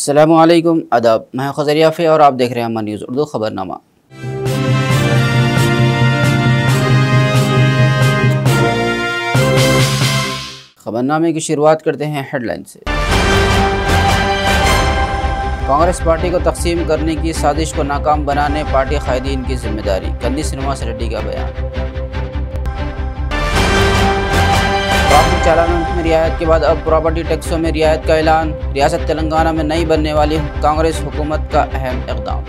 अस्सलामुअलैकुम अदब, मैं खज़र याफ़ी और आप देख रहे हैं अमन न्यूज़ उर्दू खबरनामा। खबरनामे की शुरुआत करते हैं हेडलाइन से। कांग्रेस पार्टी को तकसीम करने की साजिश को नाकाम बनाने पार्टी कायदीन की जिम्मेदारी, कंदी श्रीनिवास रेड्डी का बयान। ट्रैफिक चालानों में रियायत के बाद अब प्रॉपर्टी टैक्सों में रियायत का ऐलान, रियासत तेलंगाना में नई बनने वाली कांग्रेस हुकूमत का अहम इक़दाम।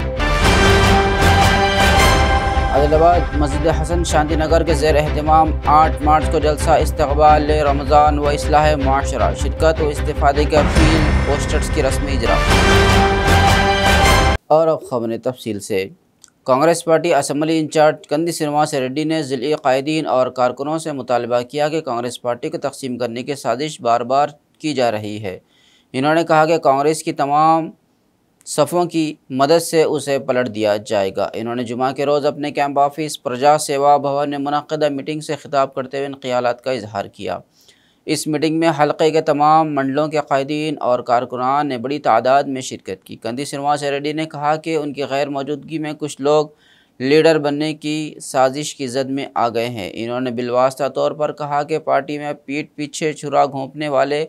आदिलाबाद मस्जिद हसन शांति नगर के ज़ेर एहतमाम 8 मार्च को जलसा इस्तक़बाल रमज़ान व इस्लाह मुआशरा, शिरकत व इस्तिफ़ादे की अपील, पोस्टर्स की रस्मी इजरा। और अब खबरें तफसील से। कांग्रेस पार्टी असम्बली इंचार्ज कंदी श्रीनिवास रेड्डी ने ज़िली कायदीन और कारकुनों से मुतालबा किया कि कांग्रेस पार्टी को तकसीम करने की साजिश बार बार की जा रही है। इन्होंने कहा कि कांग्रेस की तमाम सफ़ों की मदद से उसे पलट दिया जाएगा। इन्होंने जुमा के रोज़ अपने कैंप ऑफिस प्रजा सेवा भवन में मुनक़्क़दा मीटिंग से खिताब करते हुए इन ख़यालात का इजहार किया। इस मीटिंग में हल्के के तमाम मंडलों के कायदीन और कारकुनान ने बड़ी तादाद में शिरकत की। कंदी श्रीनिवास रेड्डी ने कहा कि उनकी गैर मौजूदगी में कुछ लोग लीडर बनने की साजिश की जद में आ गए हैं। इन्होंने बिलवास्ता तौर पर कहा कि पार्टी में पीठ पीछे छुरा घोंपने वाले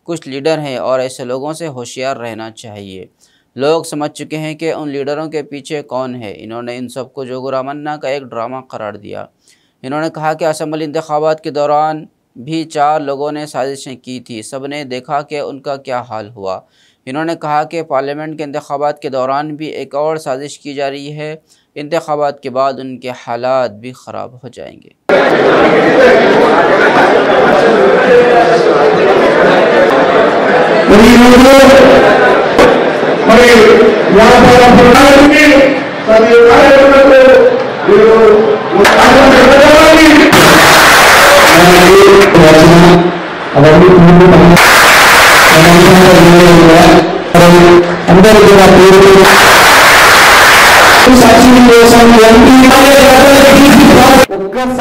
कुछ लीडर हैं और ऐसे लोगों से होशियार रहना चाहिए। लोग समझ चुके हैं कि उन लीडरों के पीछे कौन है। इन्होंने इन सबको जोगुरामन्ना का एक ड्रामा करार दिया। इन्होंने कहा कि असम्बली इंतखाबात के दौरान भी 4 लोगों ने साजिशें की थी, सब ने देखा कि उनका क्या हाल हुआ। इन्होंने कहा कि पार्लियामेंट के इंतखाबात के दौरान भी एक और साजिश की जा रही है, इंतखाबात के बाद उनके हालात भी ख़राब हो जाएंगे।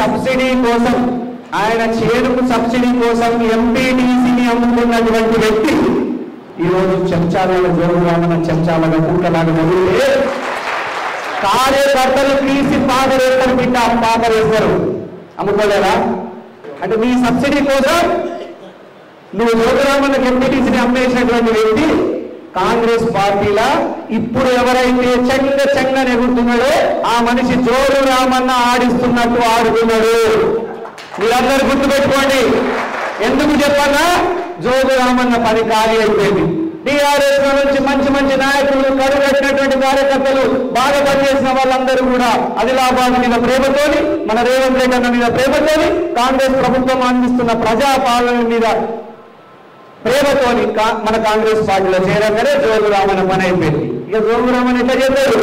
సబ్సిడీ కోసం ఆయన చేరుకు సబ్సిడీ కోసం ఎంపీటీసీని అమ్ముకున్నటువంటి వ్యక్తి ఈరోజు చెంచాలలో జోగురామన్న చెంచాలలో కూటలాగా మొదలుతే కార్యకర్తలు తీసి పాదరేస్తారు, బిడ్డ పాదరేస్తారు. అమ్ముకోలేరా అంటే మీ సబ్సిడీ కోసం నువ్వు జోగురామన్నకి ఎంపీటీసీని అమ్మేసినటువంటి వ్యక్తి కాంగ్రెస్ పార్టీలా ఇప్పుడు ఎవరైతే చెంగ ఎగురుతున్నాడో ఆ మనిషి జోరు రామన్న ఆడిస్తున్నట్టు ఆడుతున్నాడు. మీరందరూ గుర్తుపెట్టుకోండి. ఎందుకు చెప్పాలా? జోరు రామన్న పని ఖాళీ అయిపోయింది. టీఆర్ఎస్ నుంచి మంచి నాయకులు కడుగట్టినటువంటి కార్యకర్తలు బాగా పనిచేసిన వాళ్ళందరూ కూడా ఆదిలాబాద్ మీద ప్రేమతోని, మన రేవంత్ రెడ్డి అన్న మీద ప్రేమతోని, కాంగ్రెస్ ప్రభుత్వం అందిస్తున్న ప్రజాపాలన మీద ప్రేమతోని మన కాంగ్రెస్ పార్టీలో చేరగానే జోగురామన్న పని అయిపోయింది. ఇక జోగురామన్న ఎట్లా చేశారు?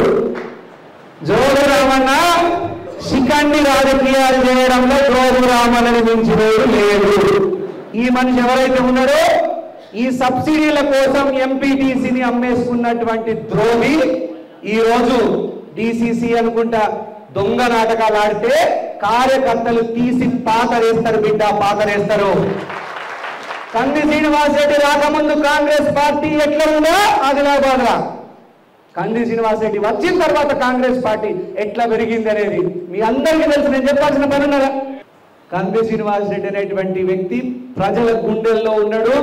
జోగురామన్న శిఖండి రాజకీయాలు చేయడంలో జోగురామన్నని మించినోడు లేదు. ఈ మనిషి ఎవరైతే ఉన్నాడో ఈ సబ్సిడీల కోసం ఎంపీటీసీని అమ్మేసుకున్నటువంటి ద్రోహి ఈ రోజు డిసిసి అనుకుంటా దొంగ నాటకాలు ఆడితే కార్యకర్తలు తీసి పాతరేస్తారు, బిడ్డ పాతరేస్తారు. కంది శ్రీనివాస్ రెడ్డి రాకముందు కాంగ్రెస్ పార్టీ ఎట్లా ఉందో ఆదిలాబాద్ లా, కంది శ్రీనివాస్ రెడ్డి వచ్చిన తర్వాత కాంగ్రెస్ పార్టీ ఎట్లా పెరిగింది అనేది మీ అందరికీ తెలుసు. నేను చెప్పాల్సిన పని ఉన్నదా? కంది శ్రీనివాస్ రెడ్డి అనేటువంటి వ్యక్తి ప్రజల గుండెల్లో ఉన్నాడు.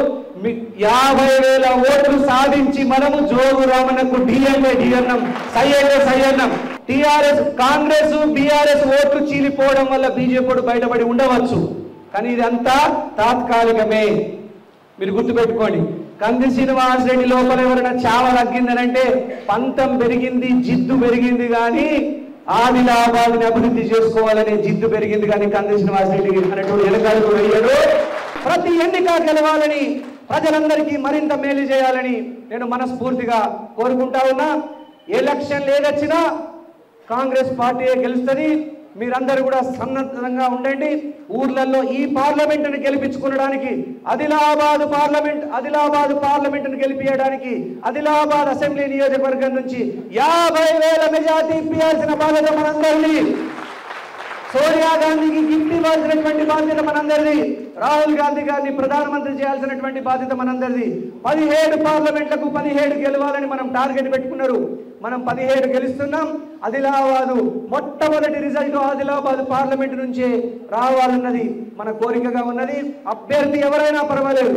50,000 ఓట్లు సాధించి మనము జోగురామన్నకు డిఎన్ఎం సై అన్నం. టీఆర్ఎస్ కాంగ్రెస్ బీఆర్ఎస్ ఓట్లు చీలిపోవడం వల్ల బీజేపీ బయటపడి ఉండవచ్చు, కానీ ఇదంతా తాత్కాలికమే. మీరు గుర్తుపెట్టుకోండి. కంది శ్రీనివాస్ రెడ్డి లోపల ఎవరైనా చావ తగ్గిందనంటే పంతం పెరిగింది, జిద్దు పెరిగింది, కానీ ఆదిలాబాద్ని అభివృద్ధి చేసుకోవాలనే జిద్దు పెరిగింది. కానీ కంది శ్రీనివాస్ రెడ్డి అనేటువంటి వెనకాలకు వేయడు. ప్రతి ఎన్నిక గెలవాలని, ప్రజలందరికీ మరింత మేలు చేయాలని నేను మనస్ఫూర్తిగా కోరుకుంటా ఉన్నా. ఎలక్షన్ ఏదొచ్చినా కాంగ్రెస్ పార్టీ గెలుస్తుంది. మీరందరూ కూడా సన్నద్ధంగా ఉండండి. ఊర్లలో ఈ పార్లమెంటును గెలిపించుకోవడానికి, ఆదిలాబాద్ పార్లమెంటును గెలిపించడానికి, ఆదిలాబాద్ అసెంబ్లీ నియోజకవర్గం నుంచి 50,000 మెజార్టీ ఇప్పించాల్సిన బాధ్యత మనందరిది. సోనియా గాంధీకి గిఫ్ట్ ఇవ్వాల్సినటువంటి బాధ్యత మనందరిది. రాహుల్ గాంధీ గారిని ప్రధానమంత్రి చేయాల్సినటువంటి బాధ్యత మనందరిది. 17 పార్లమెంట్లకు 17 గెలవాలని మనం టార్గెట్ పెట్టుకున్నారు. మనం 17 గెలుస్తున్నాం. ఆదిలాబాదు మొట్టమొదటి రిజల్ట్ ఆదిలాబాద్ పార్లమెంట్ నుంచే రావాలన్నది మన కోరికగా ఉన్నది. అభ్యర్థి ఎవరైనా పర్వాలేదు.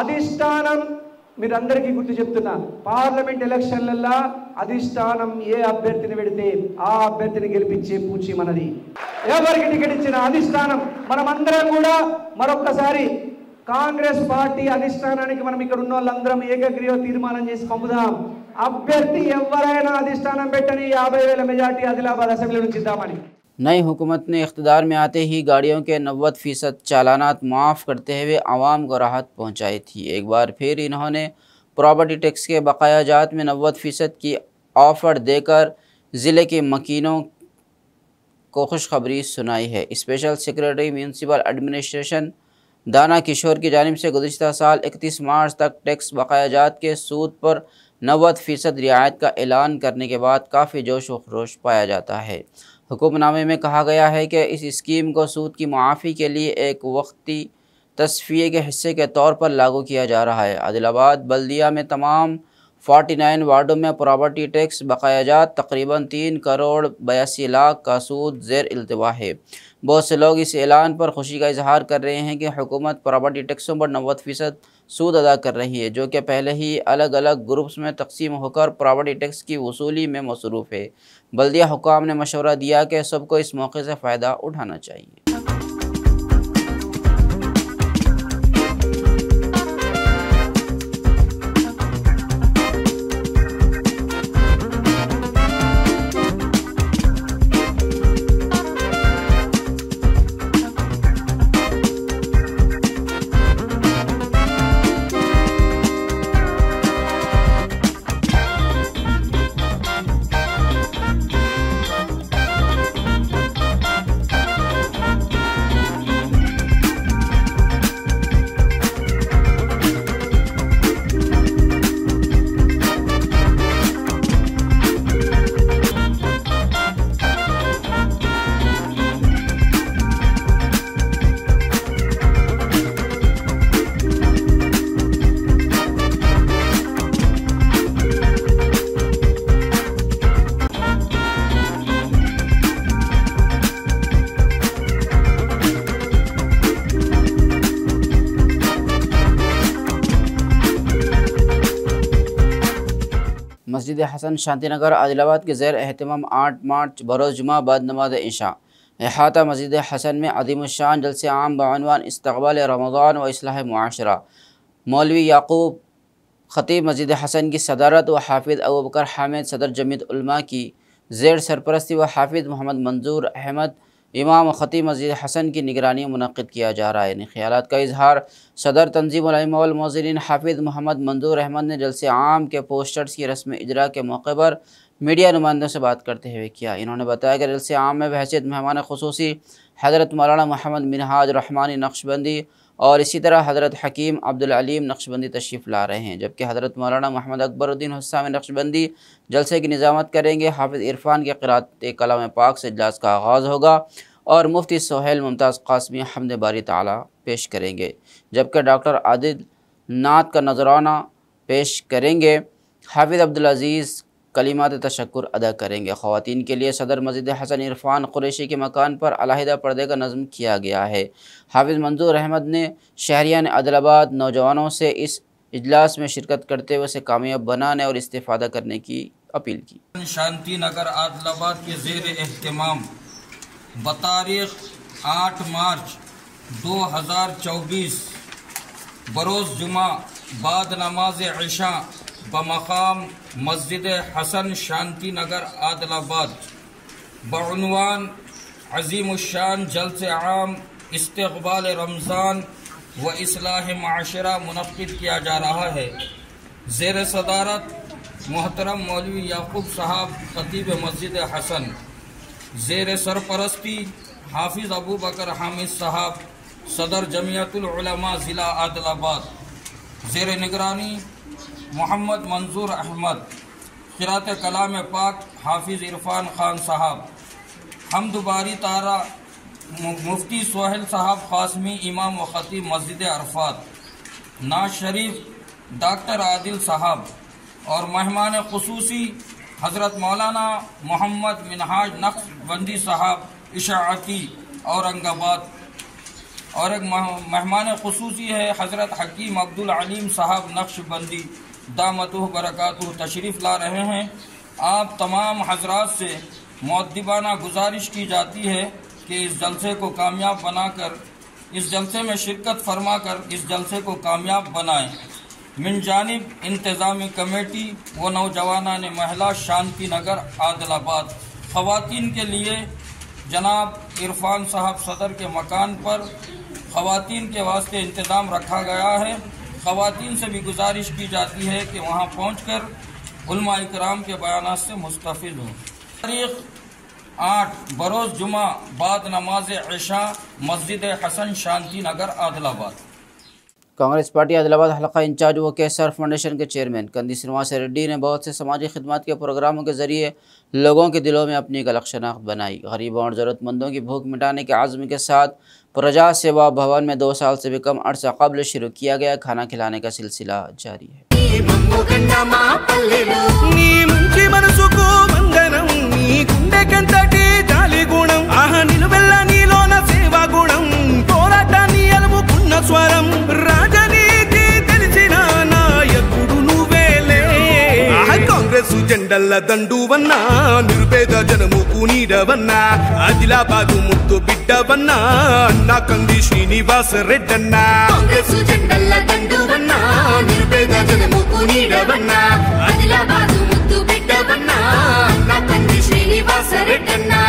అధిష్టానం మీరందరికీ గుర్తు చెప్తున్నా, పార్లమెంట్ ఎలక్షన్లల్లో అధిష్టానం ఏ అభ్యర్థిని పెడితే ఆ అభ్యర్థిని గెలిపించే పూచి మనది. ఎవరికి టికెట్ ఇచ్చిన అధిష్టానం. మనమందరం కూడా మరొక్కసారి కాంగ్రెస్ పార్టీ అధిష్టానానికి మనం ఇక్కడ ఉన్న వాళ్ళందరం ఏకగ్రీవ తీర్మానం చేసి పంపుదాం. అభ్యర్థి ఎవరైనా అధిష్టానం పెట్టని 50,000 మెజార్టీ ఆదిలాబాద్ అసెంబ్లీ నుంచి ఇద్దామని. नई हुकूमत ने इख्तिदार में आते ही गाड़ियों के 90% चालानात माफ़ करते हुए आवाम को राहत पहुंचाई थी। एक बार फिर इन्होंने प्रॉपर्टी टैक्स के बकाया जात में 90% की ऑफ़र देकर ज़िले के मकीनों को खुशखबरी सुनाई है। स्पेशल सेक्रेटरी म्यूनसिपल एडमिनिस्ट्रेशन दाना किशोर की जानिब से गुज़िश्ता साल 31 मार्च तक टैक्स बकाया जात के सूद पर 90% रियायत का ऐलान करने के बाद काफ़ी जोश व खरोश पाया जाता है। हुक्मनामे में कहा गया है कि इस स्कीम को सूद की मुआफ़ी के लिए एक वक्ती तस्फ़िये के हिस्से के तौर पर लागू किया जा रहा है। आदिलाबाद बल्दिया में तमाम 49 वार्डों में प्रॉपर्टी टैक्स बकायाजात तकरीबन 3 करोड़ 82 लाख का सूद ज़ेर इल्तिवा है। बहुत से लोग इस ऐलान पर खुशी का इजहार कर रहे हैं कि हुकूमत प्रॉपर्टी टैक्सों पर 90% सूद अदा कर रही है, जो कि पहले ही अलग अलग ग्रुप्स में तकसीम होकर प्रॉपर्टी टैक्स की वसूली में मसरूफ़ है। बल्दिया हुकाम ने मशवरा दिया कि सबको इस मौके से फ़ायदा उठाना चाहिए। मस्जिद हसन शांतिनगर आदिलाबाद के ज़ेर एहतमाम 8 मार्च बरोज़ जुमा बाद नमाज इशा अहाता मस्जिद हसन में अज़ीमुश्शान जलसे आम बअनवान इस्तक़बाल रमज़ान व इस्लाह मुआशरा मौलवी याकूब ख़तीब मस्जिद हसन की सदारत व हाफिज़ अबू बकर हामिद सदर जमीयत उलमा की ज़ेर सरपरस्ती व हाफिज़ मोहम्मद मंजूर अहमद इमाम ख़तीब मस्जिद हसन की निगरानी मुनक़्क़िद किया जा रहा है। इन ख़यालात का इजहार सदर तंज़ीम उलमा वल मुअज़्ज़िनीन हाफिज़ मोहम्मद मंजूर अहमद ने जलसे आम के पोस्टर्स की रस्म इजरा के मौके पर मीडिया नुमाइंदों से बात करते हुए किया। इन्होंने बताया कि जलसे आम में बहैसियत मेहमान ख़ुसूसी हज़रत मौलाना मोहम्मद मिनहाज रहमानी नक्शबंदी और इसी तरह हज़रत हकीम अब्दुल अलीम नक्शबंदी तशरीफ़ ला रहे हैं, जबकि हज़रत मौलाना मोहम्मद अकबरुद्दीन हुस्सामी नक्शबंदी जलसे की निज़ामत करेंगे। हाफिज़ इरफान के क़िरात कलाम पाक से इजलास का आगाज़ होगा और मुफ्ती सोहेल मुमताज़ क़ासमी हम्द बारी ताला पेश करेंगे, जबकि डॉक्टर आदिल नात का नजराना पेश करेंगे। हाफिज़ अब्दुल अज़ीज़ कलिमात तशक्कुर अदा करेंगे। ख़वातीन के लिए सदर मस्जिद हसन इरफान कुरैशी के मकान पर अलहदा पर्दे का नज़्म किया गया है। हाफिज़ मंजूर अहमद ने शहरियान आदिलाबाद नौजवानों से इस इजलास में शिरकत करते हुए उसे कामयाब बनाने और इस्तिफ़ादा करने की अपील की। शांति नगर आदिलाबाद के ज़ेर एहतमाम बतारीख़ 8 मार्च 2024 बरोज़ जुमा बाद नमाज इशा बमकाम मस्जिद हसन शांति नगर आदिलाबाद बउनवान अज़ीमुश्शान जलसे आम इस्तक़बाल रमज़ान व इस्लाह माशरा मुनक़्क़िद किया जा रहा है। ज़ेर सदारत मोहतरम मौलवी याकूब साहब ख़तीब मस्जिद हसन, ज़ेर सरपरस्ती हाफिज़ अबू बकर हामिद साहब सदर जमीयतुल उलमा ज़िला आदिलाबाद, ज़ेर निगरानी मोहम्मद मंजूर अहमद, क़िरात कलाम पाक हाफिज़ इरफान खान साहब, हम्द बारी तारा मुफ्ती सोहेल साहब क़ासमी इमाम व खतीब मस्जिद अरफात, नाज शरीफ डॉक्टर आदिल साहब और मेहमान खुसूसी हज़रत मौलाना मोहम्मद मिनहाज नक्शबंदी साहब इशाअती औरंगाबाद, और एक मेहमान खुसूसी है हज़रत हकीम अब्दुल अलीम साहब नक्शबंदी दामतुह बरकातुह तशरीफ़ ला रहे हैं। आप तमाम हजरात से मुअद्दिबाना गुजारिश की जाती है कि इस जलसे को कामयाब बनाकर, इस जलसे में शिरकत फरमाकर इस जलसे को कामयाब बनाएं। मिन जानिब इंतज़ामी कमेटी व नौजवाना ने महिला शांति नगर आदिलाबाद, ख़वातीन के लिए जनाब इरफान साहब सदर के मकान पर ख़वातीन के वास्ते इंतज़ाम रखा गया है। ख़वातीन से भी गुजारिश की जाती है कि वहाँ पहुँचकर उलमा इकराम के बयानात से मुस्तफ़िद हों। तारीख़ 8 बरोज़ जुमा बाद नमाज इशा मस्जिद हसन शांति नगर आदिलाबाद। कांग्रेस पार्टी आदिलाबाद हलका इंचार्ज व केएसआर फाउंडेशन के चेयरमैन कंदी श्रीनिवास रेड्डी ने बहुत से समाजी खिदमत के प्रोग्रामों के जरिए लोगों के दिलों में अपनी एक अलग शनाख्त बनाई। गरीबों और ज़रूरतमंदों की भूख मिटाने के आज़म के साथ प्रजा सेवा भवन में 2 साल से भी कम अर्सा कबल शुरू किया गया खाना खिलाने का सिलसिला जारी है। జెండల్ల దండువన్నా నిరుపేద జనముకు నీడవన్నా ఆదిలాబాదు ముద్దు బిడ్డవన్నా అన్నా కంది శ్రీనివాస రెడ్డన్నా కాంగ్రెస్ జెండల్ల దండువన్నా నిరుపేద జనముకు నీడవన్నా ఆదిలాబాదు ముద్దు బిడ్డవన్నా అన్నా కంది శ్రీనివాస రెడ్డన్నా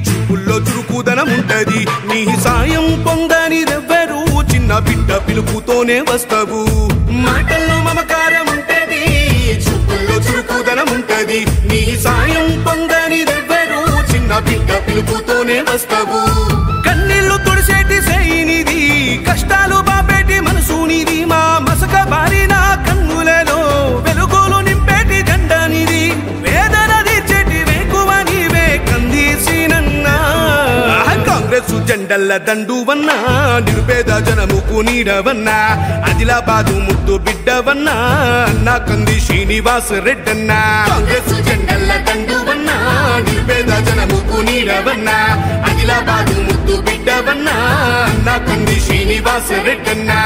చూపుల్లో చురుకుదనం ఉంటది నీ సాయం పొందనిదెవ్వరు చిన్న బిడ్డ పిలుపుతోనే వస్తావు మాటల్లో మమకారం ఉంటది చూపుల్లో చురుకుదనం ఉంటది నీ సాయం పొందనిదెవ్వరు చిన్న బిడ్డ పిలుపుతోనే వస్తావు కన్నీళ్లు తుడిసేటి సైనిది కష్టాలు బాపేటి మనసునిది మా మసక బారిన కన్నులలో వెలుగులు నింపేటి జెండానిది వేదన తీర్చేటి వేకువ నీవే కందీసినన్నా కాంగ్రెస్ జెండల్ల దండువన్నా నిరుపేద జనముకు నీడవన్నా ఆదిలాబాదు ముద్దు బిడ్డవన్నా అన్నా కంది శ్రీనివాస రెడ్డన్నా కాంగ్రెస్ జెండల్ల దండువన్నా నిరుపేద జనముకు నీడవన్నా ఆదిలాబాదు ముద్దు బిడ్డవన్నా అన్నా కంది శ్రీనివాస రెడ్డన్నా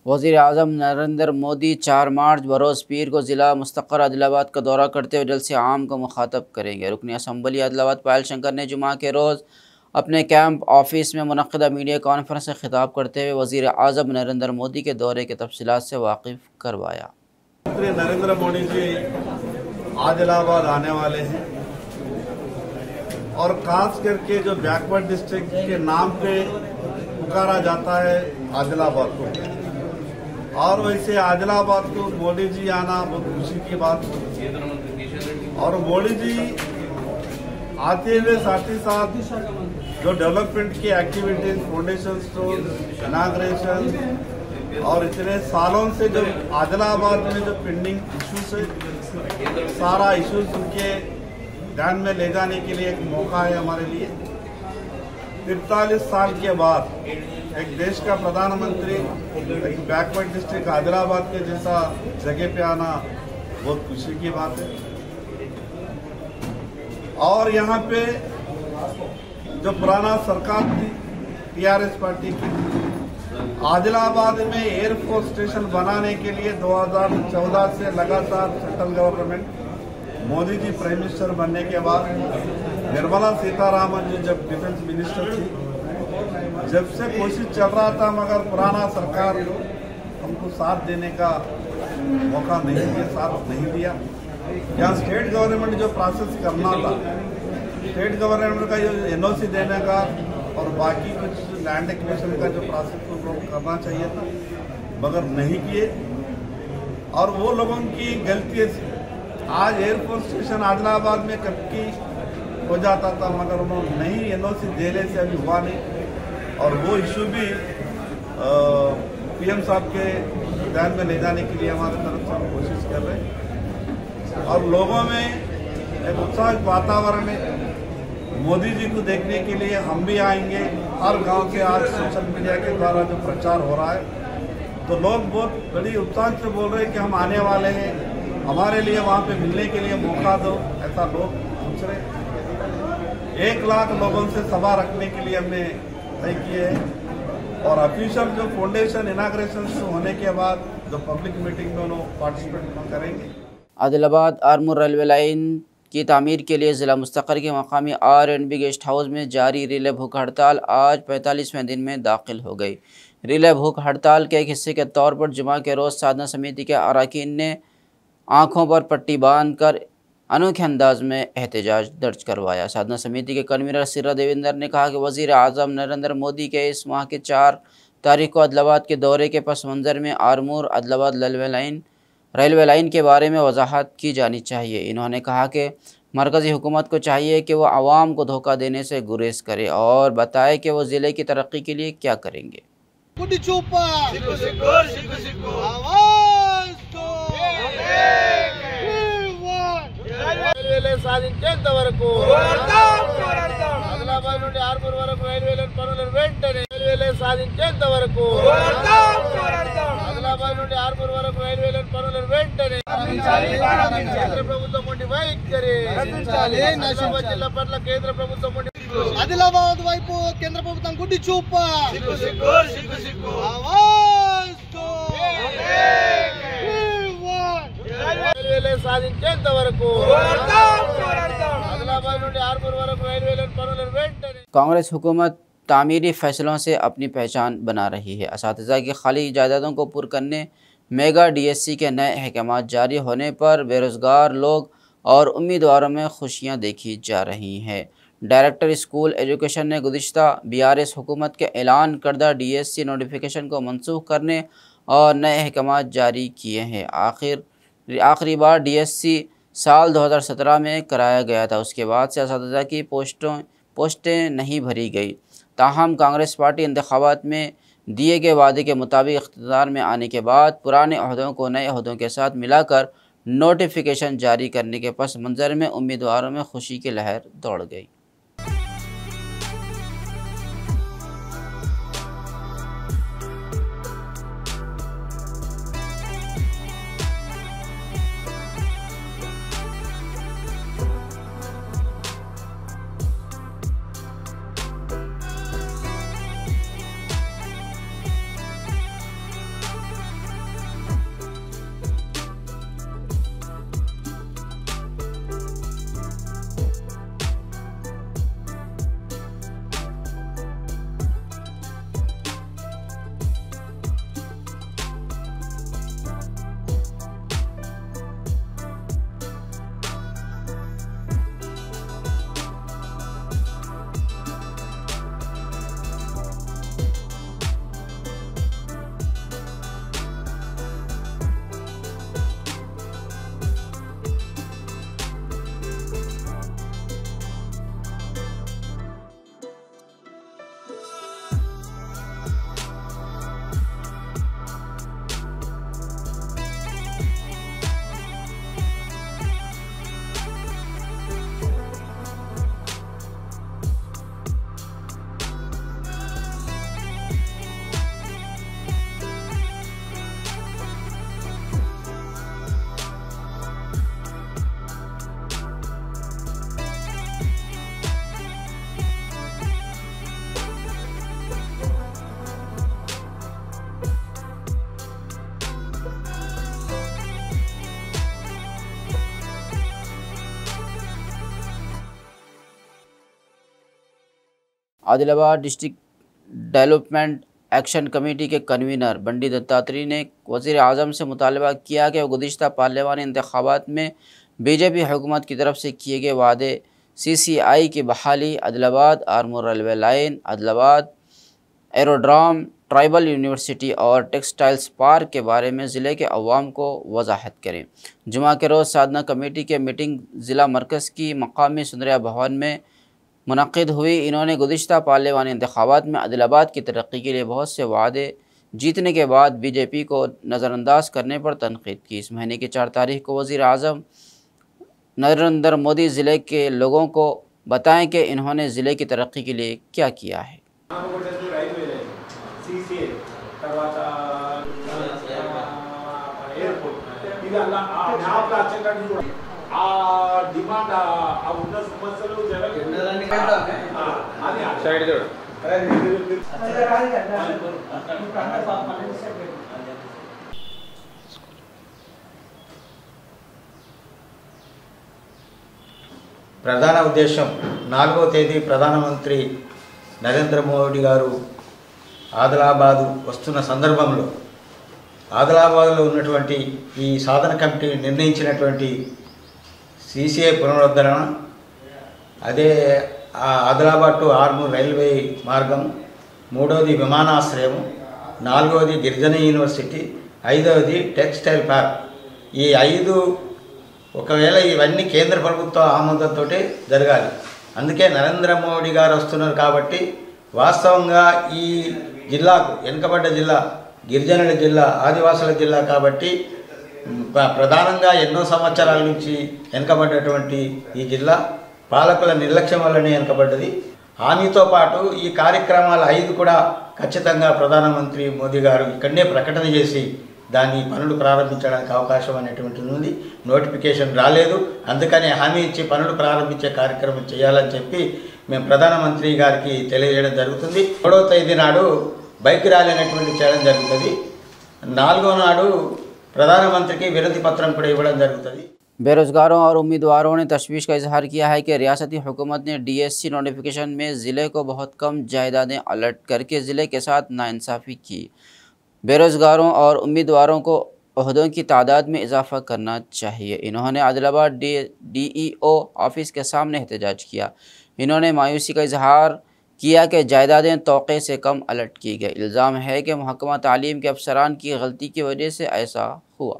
वज़ीर आज़म नरेंद्र मोदी 4 मार्च बरोज़ पीर को ज़िला मुस्तक़र आदिलाबाद का दौरा करते हुए जलसे आम को मुखातब करेंगे। रुकनी असम्बली आदिलाबाद पायल शंकर ने जुमा के रोज़ अपने कैंप ऑफिस में मुनक़्क़दा मीडिया कॉन्फ्रेंस से खिताब करते हुए वज़ीर आज़म नरेंद्र मोदी के दौरे के तफसीलात से वाकिफ़ करवाया। नरेंद्र मोदी जी आदिलाबाद आने वाले हैं और खास करके जो बैकवर्ड डिस्ट्रिक्ट के नाम पे पुकारा जाता है आदिलाबाद को, और वैसे आदिलाबाद को मोदी जी आना बहुत खुशी की बात है। और मोदी जी आते हुए साथ ही साथ जो डेवलपमेंट की एक्टिविटीज, फाउंडेशन स्टोर, इनाग्रेशन और इतने सालों से जो आदिलाबाद में जो पेंडिंग इश्यूज है, सारा इश्यूज उनके ध्यान में ले जाने के लिए एक मौका है हमारे लिए। 43 साल के बाद एक देश का प्रधानमंत्री एक बैकवर्ड डिस्ट्रिक्ट आदिलाबाद के जैसा जगह पे आना बहुत खुशी की बात है। और यहाँ पे जो पुराना सरकार थी टीआरएस पार्टी की, आदिलाबाद में एयरफोर्स स्टेशन बनाने के लिए 2014 से लगातार central government Modi ji prime minister बनने के बाद निर्मला सीतारामन जी जब डिफेंस मिनिस्टर थी, जब से कोशिश चल रहा था, मगर पुराना सरकार हमको साथ देने का मौका नहीं दिया, साथ नहीं दिया। यहाँ स्टेट गवर्नमेंट जो प्रोसेस करना था, स्टेट गवर्नमेंट का जो एनओसी देने का और बाकी कुछ लैंड एक्विजिशन का जो प्रोसेस को करना चाहिए था, मगर नहीं किए। और वो लोगों की गलती से आज एयरफोर्स स्टेशन आदिलाबाद में कब की हो जाता था, मगर उन्होंने नहीं एनओसी देने से अभी हुआ नहीं। और वो इशू भी पीएम साहब के ध्यान में ले जाने के लिए हमारे तरफ से हम कोशिश कर रहे हैं। और लोगों में एक उत्साहित वातावरण है। मोदी जी को देखने के लिए हम भी आएंगे। हर गांव से आज सोशल मीडिया के द्वारा जो प्रचार हो रहा है, तो लोग बहुत बड़ी उत्साह से बोल रहे हैं कि हम आने वाले हैं, हमारे लिए वहाँ पे मिलने के लिए मौका दो, ऐसा लोग पूछ रहे। 1 लाख लोगों से सभा रखने के लिए हमने तय किए हैं। और ऑफिशियल जो फाउंडेशन इनाग्रेशन होने के बाद जो पब्लिक मीटिंग में उन्होंने पार्टिसिपेट करेंगे। आदिलाबाद आर्मूर रेलवे लाइन की तामीर के लिए ज़िला मुस्तक़र के मकामी R&B गेस्ट हाउस में जारी रिले भूख हड़ताल आज 45वें दिन में दाखिल हो गई। रिले भूख हड़ताल के एक हिस्से के तौर पर जुमा के रोज़ साधना समिति के अरकान ने आँखों पर पट्टी बांधकर अनोखे अंदाज में एहतजाज दर्ज करवाया। साधना समिति के कन्वीनर सिरा देवेंद्र ने कहा कि वज़ीर आज़म नरेंद्र मोदी के इस माह की 4 तारीख को आदिलाबाद के दौरे के पस मंज़र में आर्मूर आदिलाबाद रेलवे लाइन के बारे में वजाहत की जानी चाहिए। इन्होंने कहा कि मरकज़ी हुकूमत को चाहिए कि वह आवाम को धोखा देने से गुरेज करे और बताए कि वो ज़िले की तरक्की के लिए क्या करेंगे। సాధించేంత వరకు ఆదిలాబాద్ నుండి ఆర్మూర్ వరకు రైల్వే పనులను వెంటనే సాధించేంత వరకు ఆదిలాబాద్ నుండి ఆర్మూర్ వరకు రైల్వే పనులను వెంటనే కేంద్ర ప్రభుత్వం ఉండి వైఖరి ఆదిలాబాద్ జిల్లా పట్ల కేంద్ర ప్రభుత్వం ఉండి ఆదిలాబాద్ వైపు కేంద్ర ప్రభుత్వం గుడ్డి చూప సాధించేంత వరకు ఆదిలాబాద్ నుండి ఆర్మూర్ వరకు రైల్వే పనులను వెంటనే कांग्रेस हुकूमत तामीरी फ़ैसलों से अपनी पहचान बना रही है। असातिज़ा की खाली जायदादों को पुर करने मेगा DSC के नए अहकामात जारी होने पर बेरोज़गार लोग और उम्मीदवारों में खुशियां देखी जा रही हैं। डायरेक्टर स्कूल एजुकेशन ने गुज़िश्ता BRS हुकूमत के ऐलान करदा DSC नोटिफिकेशन को मनसूख करने और नए अहकामात जारी किए हैं। आखिरी बार DSC साल 2017 में कराया गया था। उसके बाद से असातिज़ा की पोस्टें नहीं भरी गई। ताहम कांग्रेस पार्टी इंतखाबात में दिए गए वादे के मुताबिक इख्तियार में आने के बाद पुराने अहदों को नए अहदों के साथ मिलाकर नोटिफिकेशन जारी करने के पस मंज़र में उम्मीदवारों में खुशी की लहर दौड़ गई। Adilabad district development action committee के कन्वीनर बंडी दत्तात्रेय ने वज़ीर आज़म से मुतालबा किया कि वह गुज़िश्ता पार्लिमानी इंतखाबात में बीजेपी हुकूमत की तरफ से किए गए वादे CCI की बहाली, Adilabad armour railway line, Adilabad aerodrome, tribal university और टेक्सटाइल्स पार्क के बारे में ज़िले के अवाम को वजाहत करें। जुमा के रोज़ साधना कमेटी के मीटिंग ज़िला मरकज़ की मकामी सुंदरिया भवन में मुनक़िद हुई। इन्होंने गुज़िश्ता पार्लिमानी इंतख़ाबात में आदिलाबाद की तरक्की के लिए बहुत से वादे जीतने के बाद बीजेपी को नज़रअंदाज करने पर तनक़ीद की। इस महीने की 4 तारीख को वज़ीर आज़म नरेंद्र मोदी ज़िले के लोगों को बताएं कि इन्होंने ज़िले की तरक्की के लिए क्या किया है। ప్రధాన ఉద్దేశం 4వ తేదీ ప్రధానమంత్రి నరేంద్ర మోడీ గారు ఆదిలాబాద్ వస్తున్న సందర్భంలో ఆదిలాబాద్లో ఉన్నటువంటి ఈ సాధన కమిటీ నిర్ణయించినటువంటి CCI పునరుద్ధరణ, అదే ఆదిలాబాద్ టు ఆర్మూర్ రైల్వే మార్గం, 3వది విమానాశ్రయం, 4వది గిరిజన యూనివర్సిటీ, 5వది టెక్స్టైల్ పార్క్. ఈ 5 ఒకవేళ ఇవన్నీ కేంద్ర ప్రభుత్వ ఆమోదంతో జరగాలి. అందుకే నరేంద్ర మోడీ గారు వస్తున్నారు కాబట్టి వాస్తవంగా ఈ జిల్లాకు వెనుకబడ్డ జిల్లా, గిరిజనుల జిల్లా, ఆదివాసుల జిల్లా కాబట్టి ప్రధానంగా ఎన్నో సంవత్సరాల నుంచి వెనుకబడ్డటువంటి ఈ జిల్లా పాలకుల నిర్లక్ష్యం వల్లనే వెనుకబడ్డది. హామీతో పాటు ఈ కార్యక్రమాలు 5 కూడా ఖచ్చితంగా ప్రధానమంత్రి మోదీ గారు ఇక్కడనే ప్రకటన చేసి దాన్ని పనులు ప్రారంభించడానికి అవకాశం అనేటువంటిది ఉంది. నోటిఫికేషన్ రాలేదు, అందుకని హామీ ఇచ్చి పనులు ప్రారంభించే కార్యక్రమం చేయాలని చెప్పి మేము ప్రధానమంత్రి గారికి తెలియజేయడం జరుగుతుంది. 3వ తేదీ నాడు బైక్ ర్యాలీ అనేటువంటి చేయడం జరుగుతుంది. 4వ నాడు प्रधानमंत्री की विनती पत्र इव्वడం बेरोजगारों और उम्मीदवारों ने तशवीश का इजहार किया है कि रियासती हुकूमत ने DSC नोटिफिकेशन में ज़िले को बहुत कम जायदादें अलर्ट करके ज़िले के साथ नाइंसाफ़ी की। बेरोजगारों और उम्मीदवारों को ओहदों की तादाद में इजाफ़ा करना चाहिए। इन्होंने आदिलाबाद DEO ऑफिस के सामने एहतजाज किया। इन्होंने मायूसी का इजहार किया कि जायदादें तौक़े से कम अलर्ट की गई। इल्ज़ाम है कि महकमा तालीम के अफसरान की गलती की वजह से ऐसा हुआ।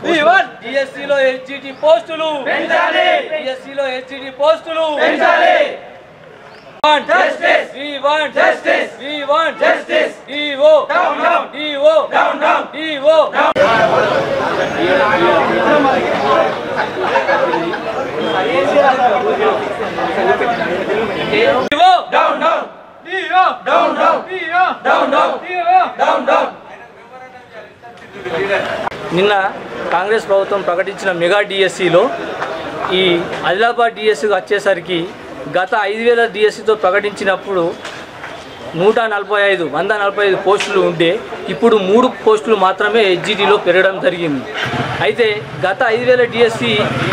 We want DSC లో HGT పోస్టులు పెంచాలి. DSC లో HGT పోస్టులు పెంచాలి. Want justice. We want justice. We want justice. DO down down. DO down down. DO down. DO down down. DO down down. DO down down. DO down down. నిన్న కాంగ్రెస్ ప్రభుత్వం ప్రకటించిన mega DSCలో ఈ ఆదిలాబాద్ DSCకి వచ్చేసరికి గత 5000 DSCతో ప్రకటించినప్పుడు 145 పోస్టులు ఉంటే ఇప్పుడు 3 పోస్టులు మాత్రమే HGTలో పెరగడం జరిగింది. అయితే గత 5000 DSC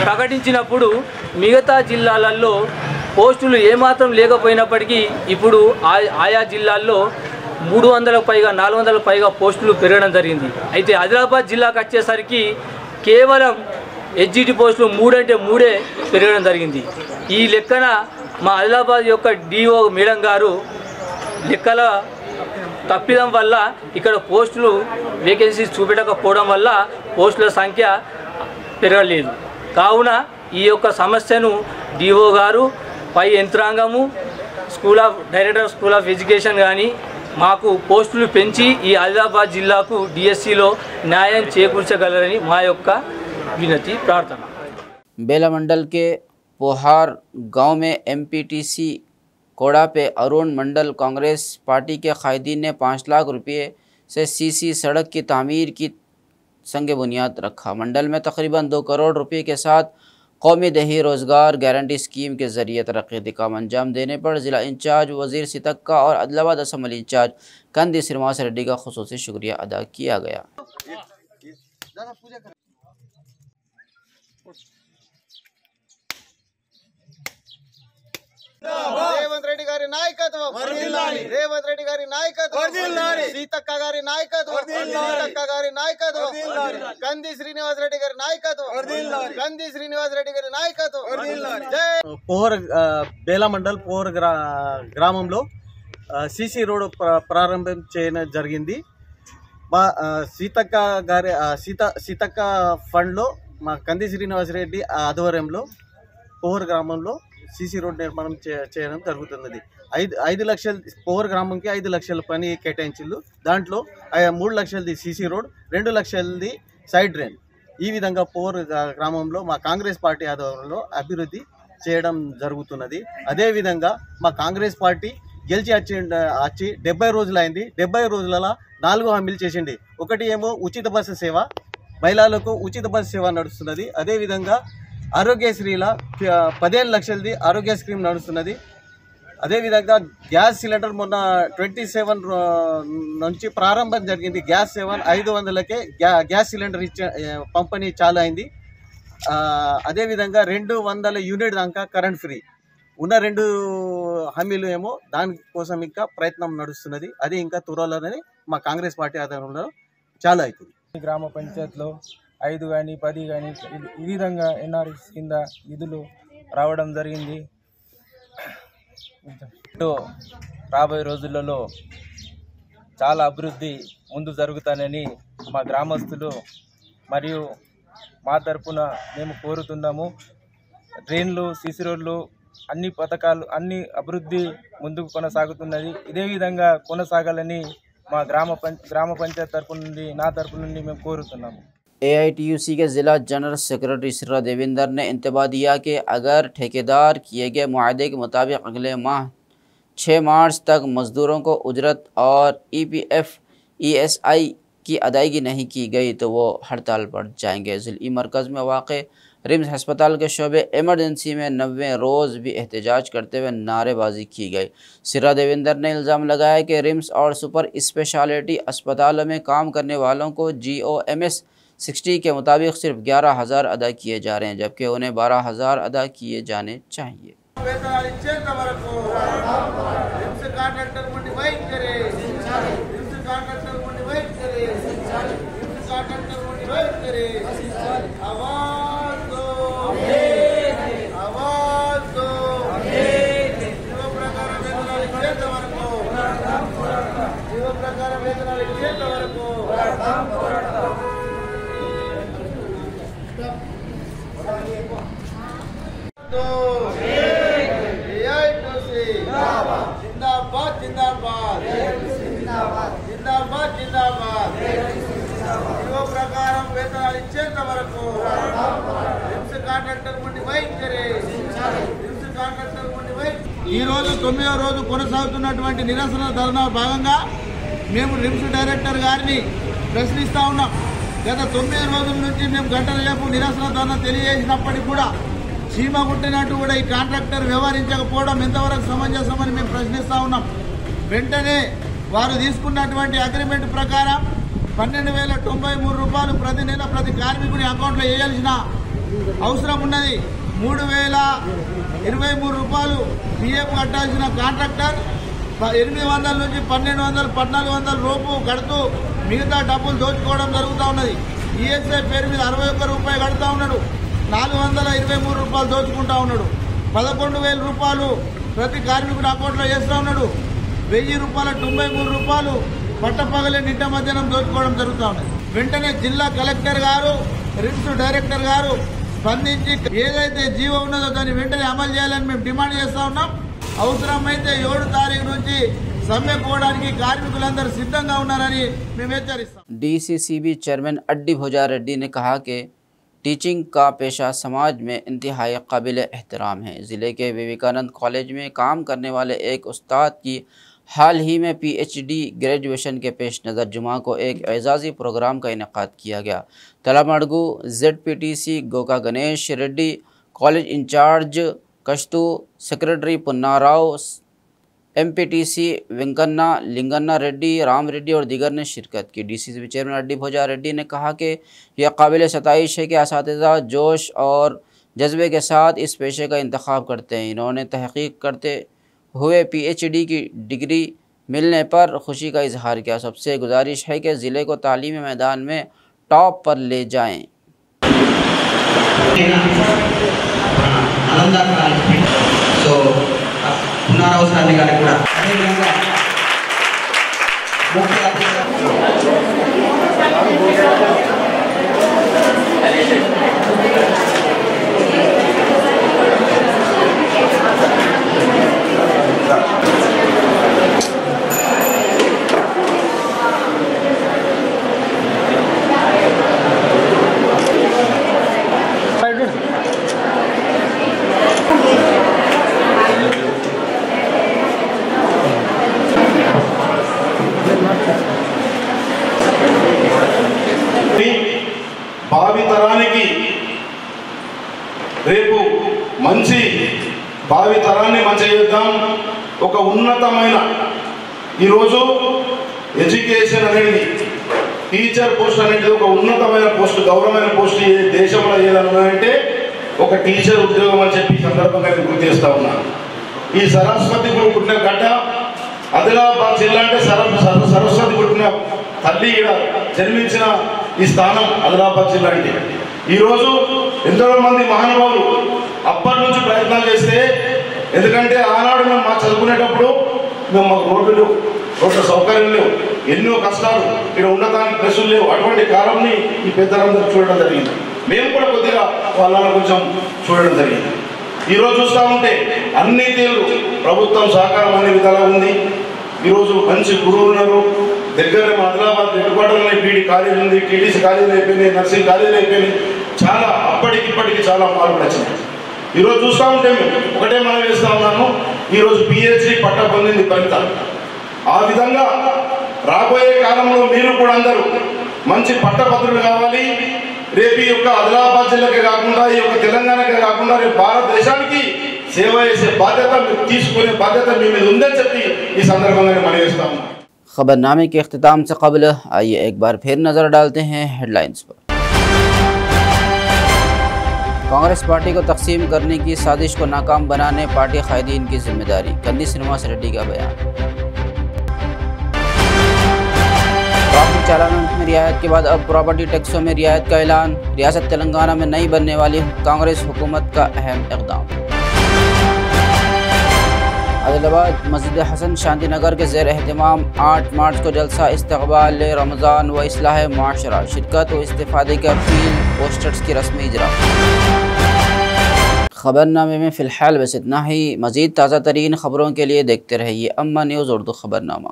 ప్రకటించినప్పుడు మిగతా జిల్లాలలో పోస్టులు ఏమాత్రం లేకపోయినప్పటికీ ఇప్పుడు ఆయా జిల్లాల్లో 300లకు పైగా 400లకు పైగా పోస్టులు పెరగడం జరిగింది. అయితే ఆదిలాబాద్ జిల్లాకు వచ్చేసరికి కేవలం HGT పోస్టులు 3 అంటే 3 పెరగడం జరిగింది. ఈ లెక్కన మా ఆదిలాబాద్ యొక్క DO మేడం గారు లెక్కల తప్పిదం వల్ల ఇక్కడ పోస్టులు వేకెన్సీస్ చూపెట్టకపోవడం వల్ల పోస్టుల సంఖ్య పెరగలేదు. కావున ఈ యొక్క సమస్యను DO గారు, పై యంత్రాంగము, డైరెక్టర్ స్కూల్ ఆఫ్ ఎడ్యుకేషన్ కానీ మాకు పోస్టులు పెంచి ఈ ఆదిలాబాద్ జిల్లాకు DSCలో న్యాయం చేకూర్చగలరని మా యొక్క विनती प्रार्थना। बेला मंडल के पोहार गांव में MPTC कोड़ा पे अरुण मंडल कांग्रेस पार्टी के कायदीन ने 5 लाख रुपये से CC सड़क की तामीर की संग बुनियाद रखा। मंडल में तकरीबन 2 करोड़ रुपये के साथ कौमी दही रोज़गार गारंटी स्कीम के ज़रिए तरक्याती काम अंजाम देने पर ज़िला इंचार्ज वज़ीर सितक्का और आदिलाबाद असम्बली इंचार्ज कंदी श्रीनिवास रेड्डी का खुसूसी शुक्रिया अदा किया गया। రేవంత్ రెడ్డి గారి నాయకత్వం వర్ధిల్లాలి, రేవంత్ రెడ్డి గారి నాయకత్వం వర్ధిల్లాలి, సీతక్క గారి నాయకత్వం వర్ధిల్లాలి, సీతక్క గారి నాయకత్వం వర్ధిల్లాలి, కంది శ్రీనివాస్ రెడ్డి గారి నాయకత్వం వర్ధిల్లాలి, కంది శ్రీనివాస్ రెడ్డి గారి నాయకత్వం వర్ధిల్లాలి। పోహర్ బేలా మండల్ పోహర్ గ్రామంలో సీసీ రోడ్ ప్రారంభం చేయడం జరిగింది। మా సీతక్క ఫండ్లో మా కంది శ్రీనివాస్ రెడ్డి ఆధ్వర్యంలో పోహర్ గ్రామంలో సీసీ రోడ్ నిర్మాణం చేయడం జరుగుతున్నది। 5 లక్షల పోహర్ గ్రామంకి 5 లక్షల పని కేటాయించిండు। దాంట్లో 3 లక్షలది సీసీ రోడ్, 2 లక్షలది సైడ్ డ్రైన్। ఈ విధంగా పోహర్ గ్రామంలో మా కాంగ్రెస్ పార్టీ ఆధ్వర్యంలో అభివృద్ధి చేయడం జరుగుతున్నది। అదేవిధంగా మా కాంగ్రెస్ పార్టీ గెలిచి వచ్చి 70 రోజులైంది। 70 రోజులలో 4 హామీలు చేసింది। ఒకటి ఏమో ఉచిత బస్సు సేవ, మహిళలకు ఉచిత బస్సు సేవ నడుస్తున్నది। అదేవిధంగా ఆరోగ్యశ్రీల 15 లక్షలది ఆరోగ్య స్కీమ్ నడుస్తున్నది। అదేవిధంగా గ్యాస్ సిలిండర్ మొన్న 27 నుంచి ప్రారంభం జరిగింది। గ్యాస్ 500కే గ్యాస్ సిలిండర్ ఇచ్చే పంపిణీ చాలు అయింది। అదేవిధంగా 200 యూనిట్ దాకా కరెంట్ ఫ్రీ ఉన్న 2 హామీలు ఏమో దానికోసం ఇంకా ప్రయత్నం నడుస్తున్నది। అది ఇంకా త్వరలోనే మా కాంగ్రెస్ పార్టీ ఆధ్వర్యంలో చాలా అవుతుంది। గ్రామ పంచాయతీలో 5 కానీ 10 కానీ ఈ విధంగా ఎన్ఆర్ఎస్ కింద నిధులు రావడం జరిగింది। రాబోయే రోజులలో చాలా అభివృద్ధి ముందు జరుగుతానని మా గ్రామస్తులు మరియు మా తరపున మేము కోరుతున్నాము। డ్రైన్లు, సీసీ రోడ్లు, అన్ని పథకాలు, అన్ని అభివృద్ధి ముందుకు కొనసాగుతున్నది। ఇదే విధంగా కొనసాగాలని మా గ్రామ పంచాయతీ తరపు నుండి, నా తరపు నుండి మేము కోరుతున్నాము। AITUC के ज़िला जनरल सेक्रेटरी सिर्रा देविंदर ने इंतबाह दिया कि अगर ठेकेदार किए गए मुआहदे के मुताबिक अगले माह 6 मार्च तक मज़दूरों को उजरत और EPF ESI की अदायगी नहीं की गई तो वो हड़ताल पर जाएंगे। ज़िली मरकज़ में वाक़े रिम्स हस्पताल के शोबे एमरजेंसी में 90 रोज़ भी एहतजाज करते हुए नारेबाजी की गई। सिर्रा देविंदर ने इल्ज़ाम लगाया कि रिम्स और सुपर स्पेशलिटी अस्पतालों में काम करने वालों को GOMS 60 के मुताबिक सिर्फ 11,000 अदा किए जा रहे हैं, जबकि उन्हें 12,000 अदा किए जाने चाहिए। जिंदाबाद जिंदाबाद जिंदाबाद जिंदाबाद इवो प्रकारम वेतनाలు ఇచ్చేంత వరకు రిమ్స్ కాంట్రాక్టర్ నుండి వైఖరి రిమ్స్ కాంట్రాక్టర్ నుండి వైఖరి ఈ రోజు 9వ రోజు కొనసాగుతున్నటువంటి నిరసన ధర్నా భాగంగా మేము రిమ్స్ డైరెక్టర్ గారిని ప్రశ్నిస్తా ఉన్నాం। గత 9 రోజుల నుంచి మేము గంటల సేపు నిరసన ధర్నా తెలియజేసినప్పటికీ కూడా చీమ కుట్టినట్టు కూడా ఈ కాంట్రాక్టర్ వ్యవహరించకపోవడం ఎంతవరకు సమంజసమని మేము ప్రశ్నిస్తా ఉన్నాం। వెంటనే వారు తీసుకున్నటువంటి అగ్రిమెంట్ ప్రకారం 12,093 రూపాయలు ప్రతి నెల ప్రతి కార్మికుని అకౌంట్లో వేయాల్సిన అవసరం ఉన్నది। 3,023 రూపాయలు పిఎఫ్ కట్టాల్సిన కాంట్రాక్టర్ 800 నుంచి 1,200 1,400 రూపు కడుతూ మిగతా డబ్బులు దోచుకోవడం జరుగుతూ ఉన్నది। ఈఎస్ఐ పేరు మీద 61 రూపాయలు కడుతూ ఉన్నాడు, 423 రూపాయలు దోచుకుంటా ఉన్నాడు। 11,000 రూపాయలు ప్రతి కార్మికుడి అకౌంట్లో వేస్తూ ఉన్నాడు। 1,000 రూపాయల 93 రూపాయలు పట్టపగలే నిట్ట మధ్యాహ్నం దోచుకోవడం జరుగుతూ ఉన్నది। వెంటనే జిల్లా కలెక్టర్ గారు, రిమ్స్ డైరెక్టర్ గారు స్పందించి ఏదైతే జీవో ఉన్నదో దాన్ని వెంటనే అమలు చేయాలని మేము డిమాండ్ చేస్తా ఉన్నాం। అవసరమైతే 7 తారీఖు నుంచి సమ్మె పోవడానికి కార్మికులందరూ సిద్ధంగా ఉన్నారని మేము హెచ్చరిస్తాం। DCCB चेयरमैन अड्डी भोजा रेड्डी ने कहा कि टीचिंग का पेशा समाज में इंतहाई काबिल एहतराम है। ज़िले के विवेकानंद कॉलेज में काम करने वाले एक उस्ताद की हाल ही में PhD ग्रेजुएशन के पेश नज़र जुमा को एक एजाज़ी प्रोग्राम का इनेकाद किया गया। Talamadugu ZPTC Goka Ganesh Reddy college incharge Kashtu, secretary Punnarao, MPTC Venkanna, Linganna Reddy, Ram Reddy और दीगर ने शिरकत की। डीसीसीबी चेयरमैन अड्डी भोजा रेड्डी ने कहा कि यह काबिल सताइश है कि असातिज़ा जोश और जज्बे के साथ इस पेशे का इंतखाब करते हैं। इन्होंने तहकीक करते हुए पीएचडी की डिग्री मिलने पर खुशी का इजहार किया। सबसे गुजारिश है कि ज़िले को तालीमी मैदान में टॉप पर ले जाएं। భావితరానికి రేపు మంచి భావితరాన్ని మంచి చేద్దాం. ఒక ఉన్నతమైన ఈరోజు ఎడ్యుకేషన్ అనేది టీచర్ పోస్ట్ అనేది ఒక ఉన్నతమైన పోస్ట్, గౌరవమైన పోస్ట్ ఏ దేశంలో ఏదన్నారంటే ఒక టీచర్ ఉద్యోగం అని చెప్పి సందర్భంగా గుర్తు చేస్తా ఉన్నాను. ఈ సరస్వతి పుట్టిన గడ్డ ఆదిలాబాద్ జిల్లా అంటే సరస్వతి పుట్టిన తల్లి జన్మించిన ఈ స్థానం ఆదిలాబాద్ జిల్లా అంటే ఈరోజు ఎంతో మంది మహానుభావులు అప్పటి నుంచి ప్రయత్నాలు చేస్తే, ఎందుకంటే ఆనాడు మేము మా చదువుకునేటప్పుడు మేము మాకు రోడ్లు సౌకర్యం లేవు, ఎన్నో కష్టాలు, ఇక్కడ ఉండటానికి ప్రెస్సులు లేవు. అటువంటి కాలంని ఈ పెద్దలందరూ చూడడం జరిగింది. మేము కూడా కొద్దిగా వాళ్ళని కొంచెం చూడడం జరిగింది. ఈరోజు చూస్తూ ఉంటే అన్ని తీరు ప్రభుత్వం సహకారం అనే విధాలా ఉంది. ఈరోజు మంచి గురువులు ఉన్నారు. దగ్గర ఆదిలాబాద్ హెడ్ క్వార్టర్లో బీడీ కాలేజీ ఉంది, టీడీసీ కాలేజీలు అయిపోయినాయి, నర్సింగ్ కాలేజీలు అయిపోయినాయి. చాలా అప్పటికిప్పటికి చాలా మార్పులు వచ్చినాయి. ఈరోజు చూస్తూ ఉంటే మేము ఒకటే మనం వేస్తూ ఉన్నాము, ఈరోజు పిహెచ్డి పట్టా పొందింది ఫలిత. ఆ విధంగా రాబోయే కాలంలో మీరు కూడా అందరూ మంచి పట్టభద్రులు కావాలి. రేపు ఈ యొక్క ఆదిలాబాద్ జిల్లాకే కాకుండా, ఈ యొక్క తెలంగాణకే కాకుండా రేపు భారతదేశానికి సేవ చేసే బాధ్యత మీరు తీసుకునే బాధ్యత మీ మీద ఉందని చెప్పి ఈ సందర్భంగా మనం వేస్తా ఉన్నాం. खबरनामे के अख्तिताम से कबल आइए एक बार फिर नज़र डालते हैं हेडलाइंस पर। कांग्रेस पार्टी को तकसीम करने की साजिश को नाकाम बनाने पार्टी कायदीन की जिम्मेदारी, कंदी श्रीनिवास रेड्डी का बयान। ट्रैफिक चालानों में रियायत के बाद अब प्रॉपर्टी टैक्सों में रियायत का ऐलान, रियासत तेलंगाना में नई बनने वाली कांग्रेस हुकूमत का अहम इक़दाम। आदिलाबाद मस्जिद हसन शांति नगर के ज़ेर एहतमाम 8 मार्च को जलसा इस्तक़बाल रमज़ान व इस्लाह मुआशरा, शिरकत व इस्तिफ़ादे की अपील, पोस्टर्स की रस्मी इजरा। खबरनामे में फ़िलहाल बस इतना ही। मज़ीद ताज़ा तरीन खबरों के लिए देखते रहिए अम्मा न्यूज़ उर्दू खबरनामा।